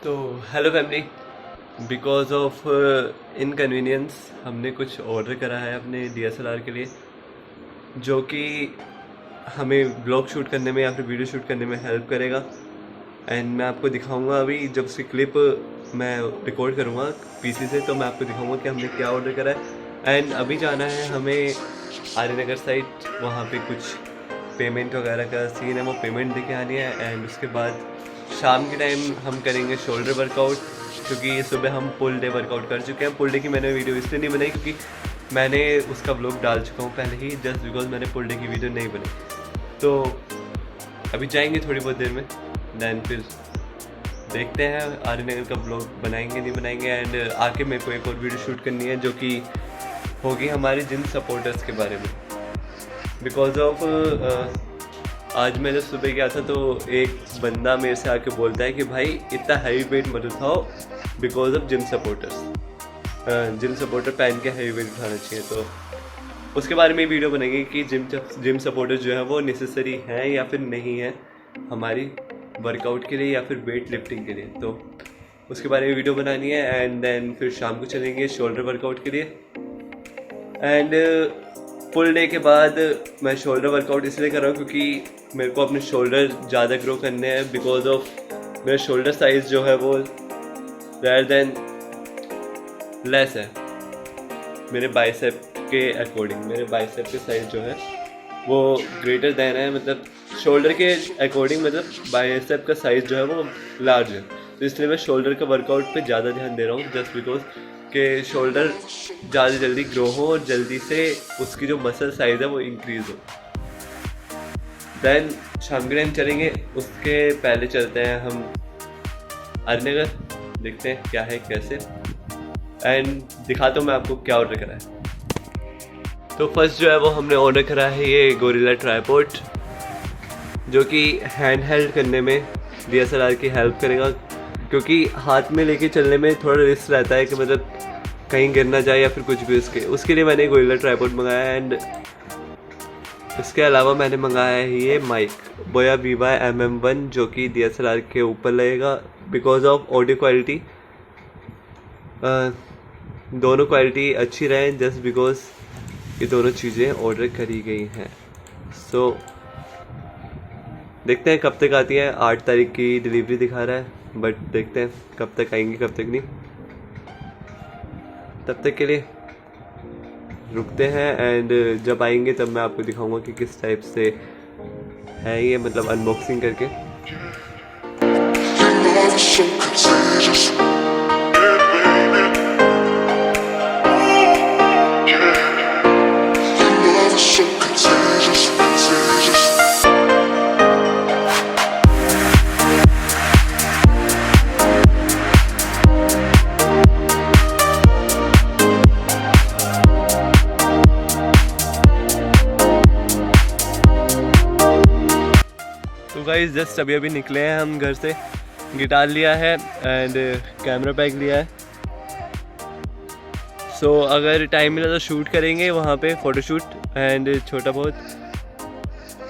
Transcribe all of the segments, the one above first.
तो hello family, because of inconvenience हमने कुछ ऑर्डर करा है अपने DSLR के लिए, जो कि हमें ब्लॉग शूट करने में या फिर वीडियो शूट करने में हेल्प करेगा। एंड मैं आपको दिखाऊंगा अभी जब उसकी क्लिप मैं रिकॉर्ड करूंगा PC से, तो मैं आपको दिखाऊंगा कि हमने क्या ऑर्डर करा है। एंड अभी जाना है हमें आर्यनगर साइड, वहाँ पे कुछ पेमेंट वगैरह का सीन है, वो पेमेंट देके आनी है। एंड उसके बाद शाम के टाइम हम करेंगे शोल्डर वर्कआउट, क्योंकि सुबह हम पुल डे वर्कआउट कर चुके हैं। पुल डे की मैंने वीडियो इसलिए नहीं बनाई क्योंकि मैंने उसका व्लॉग डाल चुका हूँ पहले ही, जस्ट बिकॉज मैंने पुल डे की वीडियो नहीं बनाई। तो अभी जाएंगे थोड़ी बहुत देर में, दैन फिर देखते हैं आर्यनगर का व्लॉग बनाएंगे नहीं बनाएंगे। एंड आके मेरे को एक और वीडियो शूट करनी है जो कि होगी हमारे जिम सपोर्टर्स के बारे में। बिकॉज ऑफ आज मैं जब सुबह गया था तो एक बंदा मेरे से आके बोलता है कि भाई इतना हैवी वेट मत उठाओ because of gym supporters. Gym supporter पहन के हैवी वेट उठाना चाहिए। तो उसके बारे में वीडियो बनेगी कि जिम सपोर्टर्स जो है वो नेसेसरी हैं या फिर नहीं है हमारी वर्कआउट के लिए या फिर वेट लिफ्टिंग के लिए। तो उसके बारे में वीडियो बनानी है। एंड देन फिर शाम को चलेंगे शोल्डर वर्कआउट के लिए। एंड फुल डे के बाद मैं शोल्डर वर्कआउट इसलिए कर रहा हूँ क्योंकि मेरे को अपने शोल्डर ज़्यादा ग्रो करने हैं। बिकॉज ऑफ मेरा शोल्डर साइज़ जो है वो रेयर देन लेस है मेरे बाइसेप के अकॉर्डिंग। मेरे बाइसेप के साइज़ जो है वो ग्रेटर देन है, मतलब शोल्डर के अकॉर्डिंग, मतलब बाइसेप का साइज़ जो है वो लार्ज है। तो इसलिए मैं शोल्डर का वर्कआउट पे ज़्यादा ध्यान दे रहा हूँ, जस्ट बिकॉज के शोल्डर ज़्यादा जल्दी ग्रो हो और जल्दी से उसकी जो मसल साइज़ है वो इंक्रीज़ हो। दैन शाम के टाइम चलेंगे, उसके पहले चलते हैं हम आर्यनगर, देखते हैं क्या है कैसे। एंड दिखाता हूँ मैं आपको क्या ऑर्डर करा है। तो फर्स्ट जो है वो हमने ऑर्डर करा है ये गोरिल्ला ट्राइपॉड, जो कि हैंड हेल्ड करने में DSLR की हेल्प करेगा, क्योंकि हाथ में लेके चलने में थोड़ा रिस्क रहता है कि मतलब कहीं गिर ना जाए या फिर कुछ भी। उसके लिए मैंने गोरिल्ला ट्राइपॉड मंगाया। एंड इसके अलावा मैंने मंगाया है ये माइक बोया Viva MM1, जो कि DSLR के ऊपर लगेगा। बिकॉज ऑफ ऑडियो क्वालिटी, दोनों क्वालिटी अच्छी रहे, जस्ट बिकॉज ये दोनों चीज़ें ऑर्डर करी गई हैं। सो देखते हैं कब तक आती है। 8 तारीख की डिलीवरी दिखा रहा है, बट देखते हैं कब तक आएंगी कब तक नहीं। तब तक के लिए रुकते हैं। एंड जब आएंगे तब मैं आपको दिखाऊंगा कि किस टाइप से है ये, मतलब अनबॉक्सिंग करके। तो गाइस जस्ट अभी निकले हैं हम घर से। गिटार लिया है एंड कैमरा बैग लिया है। सो अगर टाइम मिला तो शूट करेंगे वहाँ पे, फ़ोटोशूट एंड छोटा बहुत।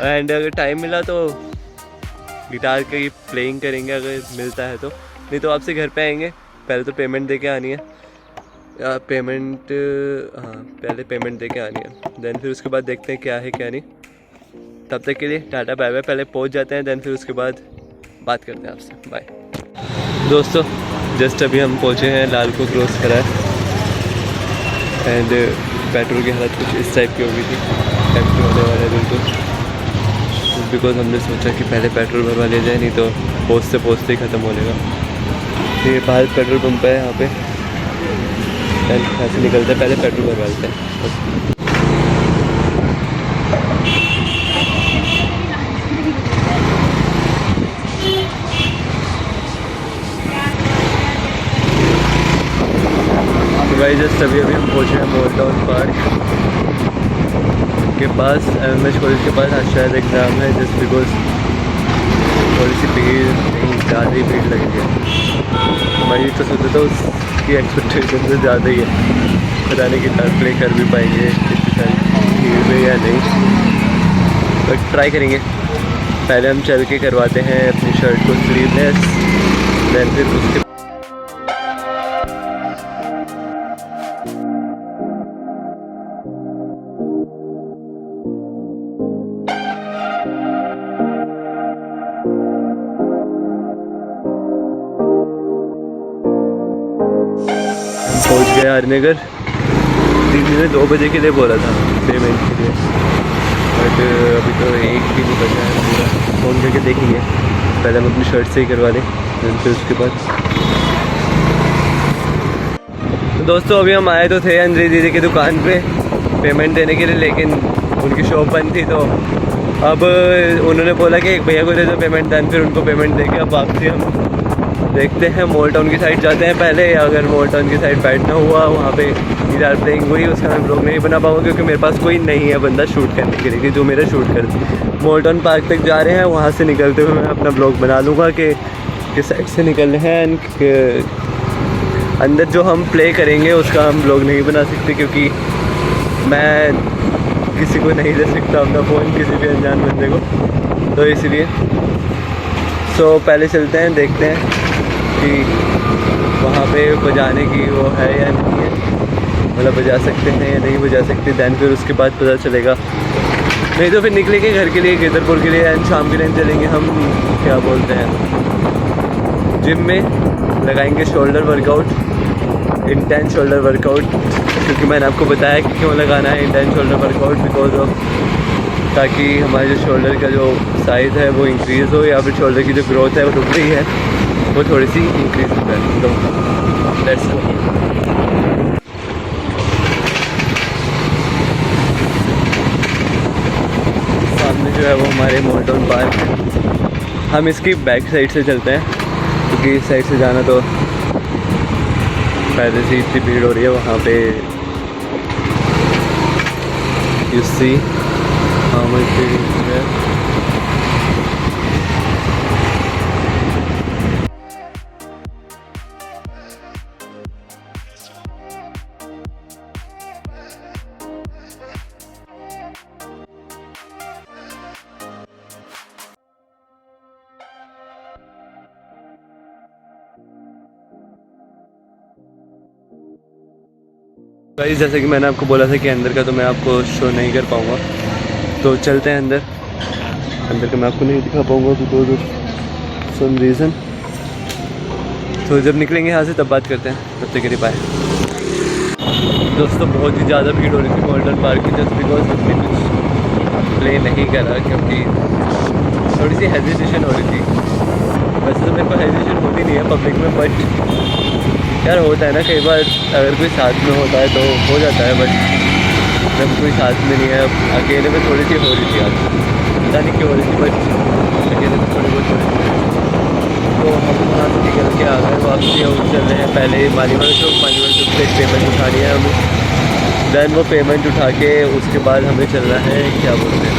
एंड अगर टाइम मिला तो गिटार की प्लेइंग करेंगे अगर मिलता है तो, नहीं तो आपसे घर पे आएंगे। पहले तो पेमेंट दे के आनी है, पेमेंट, हाँ पहले पेमेंट दे के आनी है। देन फिर उसके बाद देखते हैं क्या है क्या नहीं। तब तक के लिए टाटा बाय बाय। पहले पहुंच जाते हैं, देन फिर उसके बाद बात करते हैं आपसे। बाय दोस्तों, जस्ट अभी हम पहुंचे हैं, लाल को क्रॉस करा है। एंड पेट्रोल की हालत कुछ इस टाइप की हो गई थी, एम्प्टी होने वाला है बिल्कुल। बिकॉज हमने सोचा कि पहले पेट्रोल भरवा लिया जाए, नहीं तो पहुँचते ही ख़त्म हो जाएगा। ये बाहर पेट्रोल पंप है यहाँ पे। एंड यहाँ से निकलते हैं, पहले पेट्रोल भरवा लेते हैं। गाइस जस्ट अभी हम पहुँचे हैं मोर टाउन पार्क के पास, MMH कॉलेज के पास। आज शायद एग्ज़ाम है, जस्ट बिकॉज थोड़ी सी भीड़ नहीं, ज़्यादा ही भीड़ लगी है। हमारी तो सोचा था उसकी एक्सपेक्टेशन से ज़्यादा ही है। पता नहीं गिटार प्ले कर भी पाएंगे इतनी सारी भीड़ में या नहीं, बट ट्राई करेंगे। पहले हम चल के करवाते हैं अपनी शर्ट को स्लीवलेस। देन फिर उसके पहुंच गए हरनगर। दीदी ने 2 बजे के लिए बोला था पेमेंट के लिए, बट अभी तो 1 भी नहीं बचा है पूरा। फ़ोन करके देखेंगे, पहले हम अपनी शर्ट से ही करवा लें, फिर उसके बाद। तो दोस्तों अभी हम आए तो थे अंजलि दीदी की दुकान पे पेमेंट देने के लिए, लेकिन उनकी शॉप बंद थी। तो अब उन्होंने बोला कि एक भैया को दे दो पेमेंट, देन फिर उनको पेमेंट देके अब वापसी हम देखते हैं मॉल टाउन की साइड जाते हैं पहले। अगर मॉल टाउन की साइड बैठना हुआ, वहाँ पे गिटार प्लेइंग हुई, उसका मैं ब्लॉग नहीं बना पाऊँगा क्योंकि मेरे पास कोई नहीं है बंदा शूट करने के लिए कि जो मेरा शूट कर दे। मॉल टाउन पार्क तक जा रहे हैं, वहाँ से निकलते हुए मैं अपना ब्लॉग बना लूँगा कि किस साइड से निकल रहे हैं। एंड अंदर जो हम प्ले करेंगे उसका हम ब्लॉग नहीं बना सकते क्योंकि मैं किसी को नहीं दे सकता अपना फ़ोन किसी भी अनजान बंदे को, तो इसलिए पहले चलते हैं, देखते हैं कि वहाँ पे बजाने की वो है या नहीं है, मतलब बजा सकते हैं या नहीं बजा सकते। दैन फिर उसके बाद पता चलेगा, नहीं तो फिर निकलेंगे घर के लिए, गिरधरपुर के लिए। एंड शाम के टाइम चलेंगे हम क्या बोलते हैं जिम में, लगाएंगे shoulder workout, intense shoulder workout. क्योंकि मैंने आपको बताया कि क्यों लगाना है intense shoulder workout, because of ताकि हमारे जो शोल्डर का जो साइज़ है वो इंक्रीज़ हो, या फिर शोल्डर की जो ग्रोथ है वो रुक रही है वो थोड़ी सी इंक्रीज़ हो जाए। तो लेट्स गो। सामने जो है वो हमारे मॉल टाउन पार्क है। हम इसकी बैक साइड से चलते हैं क्योंकि इस साइड से जाना तो पहले से इतनी भीड़ हो रही है वहाँ पे। यू सी हाउ मच भीड़ है। गाइस जैसे कि मैंने आपको बोला था कि अंदर का तो मैं आपको शो नहीं कर पाऊँगा, तो चलते हैं अंदर। अंदर का मैं आपको नहीं दिखा पाऊँगा बिकॉज ऑफ सम रीज़न। तो जब निकलेंगे यहाँ से तब बात करते हैं, तब तक के लिए बाय। दोस्तों बहुत ही ज़्यादा भीड़ हो रही थी मॉडर्न पार्क की, जस्ट बिकॉज हमने कुछ प्ले नहीं करा क्योंकि थोड़ी सी हेजिटेशन हो रही थी। वैसे तो मेरे को हेजिटेशन होती नहीं है पब्लिक में, बट यार होता है ना कई बार, अगर कोई साथ में होता है तो हो जाता है, बट जब कोई साथ में नहीं है, अकेले में थोड़ी सी हो रही थी। आज पता नहीं क्यों हो रही थी, बट अकेले में थोड़ी बहुत हो रही थी। तो हम वहाँ से निकल के आ गए, वापसी हम चल रहे हैं पहले मालीवाल चौक से एक पेमेंट उठानी है हमें। दैन वो पेमेंट उठा के उसके बाद हमें चलना है क्या बोलते हैं।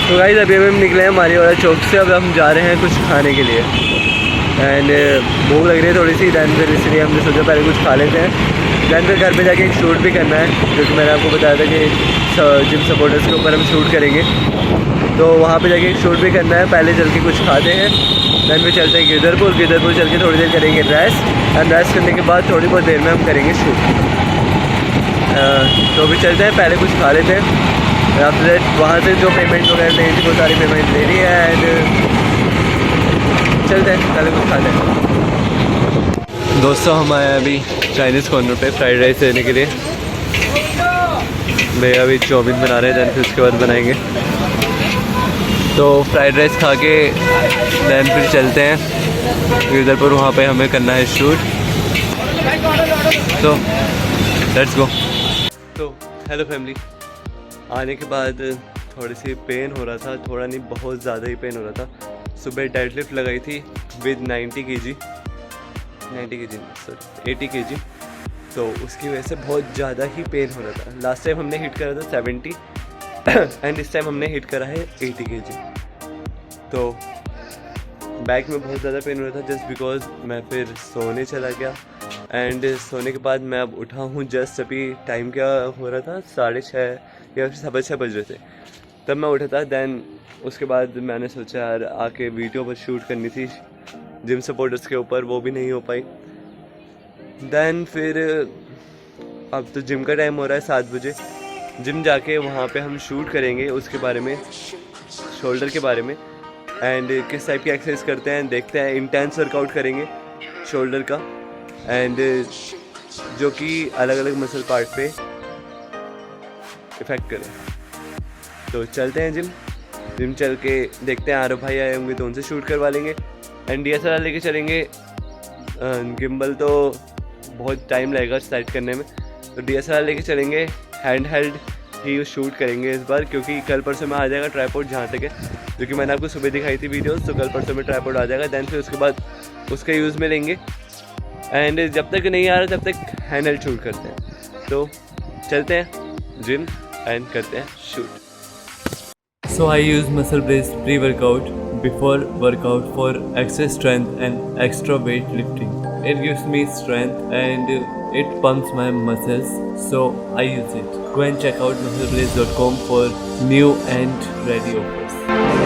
तो गाइस अभी हम निकले हैं मालीवाला चौक से, अब हम जा रहे हैं कुछ खाने के लिए। एंड भूख लग रही है थोड़ी सी, दैन फिर इसलिए हमने सोचा पहले कुछ खा लेते हैं। दैन फिर घर पे जाके एक शूट भी करना है, क्योंकि मैंने आपको बताया था कि जिम सपोर्टर्स के ऊपर हम शूट करेंगे, तो वहाँ पे जाके एक शूट भी करना है। पहले चल के कुछ खाते हैं, दैन फिर चलते हैं गिरधरपुर चल के थोड़ी देर करेंगे रेस्ट, एंड रेस्ट करने के बाद थोड़ी बहुत देर में हम करेंगे शूट। तो अभी चलते हैं, पहले कुछ खा लेते हैं। आफ्टर वहाँ से जो पेमेंट वगैरह लेनी थी वो सारी पेमेंट ले रही है, एंड चलते हैं पहले कुछ खाते हैं। दोस्तों हम आए अभी चाइनीज़ कॉर्नर पे फ्राइड राइस लेने के लिए। भैया अभी चाउमीन बना रहे हैं, दैन फिर उसके बाद बनाएंगे। तो फ्राइड राइस खा के दैन फिर चलते हैं गिरधरपुर, वहाँ पे हमें करना है शूट। तो लेट्स गो। तो हेलो फैमिली, आने के बाद थोड़ी सी पेन हो रहा था, थोड़ा नहीं बहुत ज़्यादा ही पेन हो रहा था। सुबह डेडलिफ्ट लगाई थी विद 80 kg सॉरी 80 kg, तो उसकी वजह से बहुत ज़्यादा ही पेन हो रहा था। लास्ट टाइम हमने हिट करा था 70 एंड इस टाइम हमने हिट करा है 80 kg। तो बैक में बहुत ज़्यादा पेन हो रहा था जस्ट बिकॉज मैं फिर सोने चला गया, एंड सोने के बाद मैं अब उठा हूँ। जस्ट अभी टाइम क्या हो रहा था, 6:30 या फिर 6:15 बज रहे थे। तब मैं उठा था। दैन उसके बाद मैंने सोचा यार आके वीडियो पर शूट करनी थी जिम सपोर्टर्स के ऊपर, वो भी नहीं हो पाई। दैन फिर अब तो जिम का टाइम हो रहा है 7 बजे। जिम जाके वहाँ पे हम शूट करेंगे उसके बारे में, शोल्डर के बारे में, एंड किस टाइप की एक्सरसाइज करते हैं देखते हैं। इंटेंस वर्कआउट करेंगे शोल्डर का, एंड जो कि अलग अलग मसल पार्ट पे इफ़ेक्ट करे। तो चलते हैं जिम चल के देखते हैं। आरव भाई आए होंगे तो उनसे शूट करवा लेंगे, एंड DSLR लेके चलेंगे। गिम्बल तो बहुत टाइम लगेगा सेट करने में, तो DSLR लेके चलेंगे। हैंड हेल्ड ही शूट करेंगे इस बार, क्योंकि कल परसों में आ जाएगा ट्राइपॉड जहाँ तक है, जो कि मैंने आपको सुबह दिखाई थी वीडियोस। तो कल परसों में ट्राइपॉड आ जाएगा। दैन फिर उसके बाद उसका यूज़ में लेंगे, एंड जब तक नहीं आ रहा तब तक हैंड हेल्ड शूट करते हैं। तो चलते हैं जिम एंड करते हैं shoot. So I use muscle brace pre-workout before workout for extra strength and extra weight lifting. It gives me strength and it pumps my muscles, so I use it. Go and check out musclebrace.com for new and ready offers.